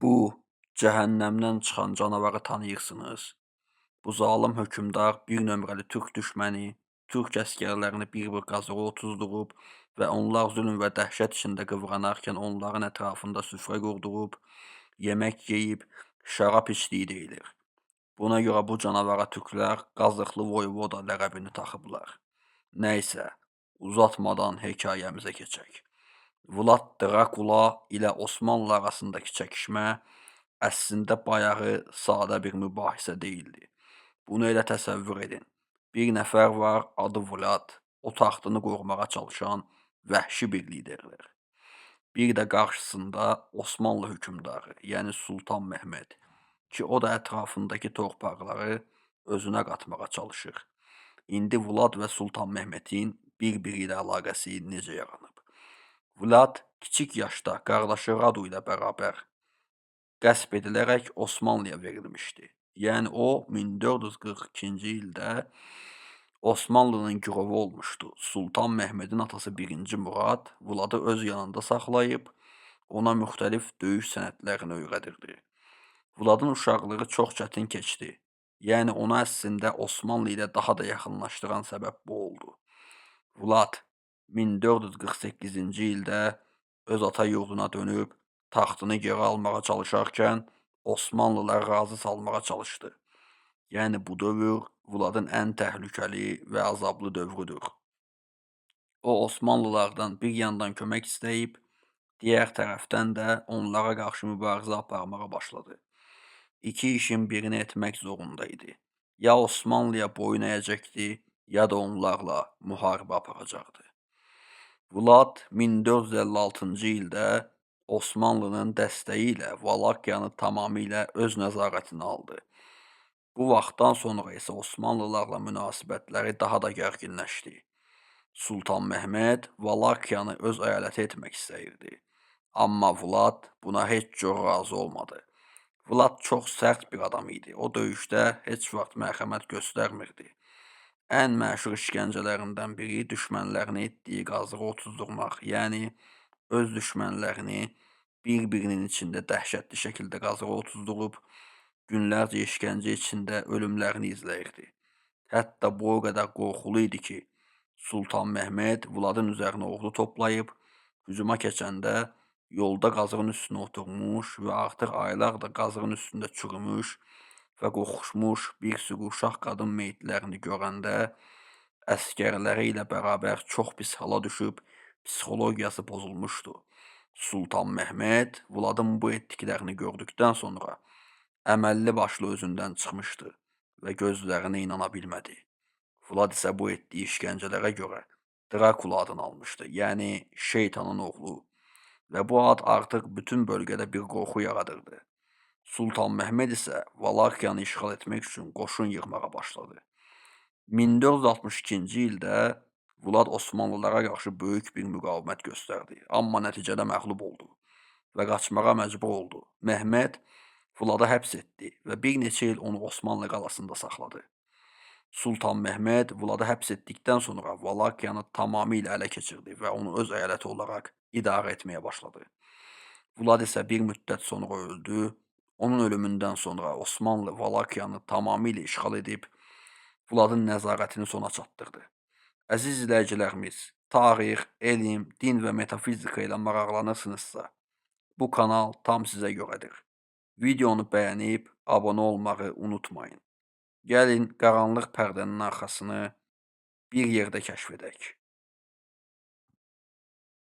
Bu cəhənnəmdən çıxan canavarı tanıyırsınız. Bu zalım hökmdar bir nömrəli türk düşməni, türk əsgərlərini bir-bir qazığa otuzdurub və onlar zülm və dəhşət içində qıvranarkən onların ətrafında süfrə qurdurub, yemək yeyib, şərab içdiyi deyilir. Buna görə bu canavara türklər Qazıqlı voyvoda ləqəbini taxıblar. Nəysə, uzatmadan hekayəmizə keçək. Vlad Drakula ilə Osmanlı arasındakı çəkişmə əslində bayağı sadə bir mübahisə deyildi. Bunu elə təsəvvür edin. Bir nəfər var, adı Vlad, o taxtını qorumağa çalışan vəhşi bir liderdir. Bir də qarşısında Osmanlı hökmdarı, yəni Sultan Mehmed, ki o da ətrafındakı torpaqları özünə qatmağa çalışır. İndi Vlad və Sultan Mehmedin bir-biri ilə əlaqəsi necə yaranıb? Vlad kiçik yaşda qardaşı Radu ilə bərabər qəsb edilərək Osmanlıya verilmişdi. Yəni o 1442-ci ildə Osmanlının girovu olmuşdu. Sultan Mehmedin atası 1-ci Murad Vladı öz yanında saxlayıb, ona müxtəlif döyüş sənətlərini öyrədirdi. Vladın uşaqlığı çox çətin keçdi. Yəni onu əslində Osmanlı ilə daha da yaxınlaşdıran səbəb bu oldu. Vlad 1448-ci ildə öz ata yurduna dönüb taxtını geri almağa çalışarkən Osmanlılar razı salmağa çalışdı. Yəni bu dövr Vladın ən təhlükəli və azablı dövrüdür. O Osmanlılardan bir yandan kömək istəyib, digər tərəfdən də onlara qarşı mübarizə aparmağa başladı. İki işin birini etmək zorunda idi. Ya Osmanlıya boyun əyəcəkdi, ya da onlarla müharibə aparacaqdı. Vlad 1456-cı ildə Osmanlının dəstəyi ilə Valakiyanı tamamilə öz nəzarətinə aldı. Bu vaxtdan sonra isə Osmanlılarla münasibətləri daha da gərginləşdi. Sultan Mehmed Valakiyanı öz əyaləti etmək istəyirdi. Amma Vlad buna heç cür razı olmadı. Vlad çox sərt bir adam idi. O döyüşdə heç vaxt mərhəmət göstərmirdi. Ən məşhur işgəncələrindən biri düşmənlərini etdiyi qazığa otuzdurmaq, yəni öz düşmənlərini bir-birinin içində dəhşətli şəkildə qazığa otuzdurub, günlərcə işgəncə içində ölümlərini izləyirdi. Hətta bu o qədər qorxulu idi ki, Sultan Mehmed Vladın üzərinə ordu toplayıb, hücuma keçəndə yolda qazığın üstünə oturmuş və artıq aylardır qazığın üstündə çürümüş və qoxuşmuş bir sürü uşaq qadın meyitlərini görəndə əsgərləri ilə bərabər çox pis hala düşüb, psixologiyası pozulmuşdu. Sultan Mehmed Vladın bu etdiklərini gördükdən sonra əməlli başlı özündən çıxmışdı və gözlərinə inana bilmədi. Vlad isə bu etdiyi işgəncələrə görə Drakula adını almışdı, yəni şeytanın oğlu və bu ad artıq bütün bölgədə bir qorxu yaradırdı. Sultan Mehmed isə Valakiyanı işğal etmək üçün qoşun yığmağa başladı. 1462-ci ildə Vlad Osmanlılara qarşı böyük bir müqavimət göstərdi, amma nəticədə məğlub oldu və qaçmağa məcbur oldu. Mehmed Vladı həbs etdi və bir neçə il onu Osmanlı qalasında saxladı. Sultan Mehmed Vladı həbs etdikdən sonra Valakiyanı tamamilə ələ keçirdi və onu öz əyaləti olaraq idarə etməyə başladı. Vlad isə bir müddət sonra öldü. Onun ölümündən sonra Osmanlı Valakiyanı tamamilə işğal edib, Vladın nəzarətini sona çatdırdı. Əziz izləyicilərimiz, tarix, elm, din və metafizika ilə maraqlanırsınızsa, bu kanal tam sizə görədir. Videonu bəyənib, abunə olmağı unutmayın. Gəlin qaranlıq pərdənin arxasını bir yerdə kəşf edək.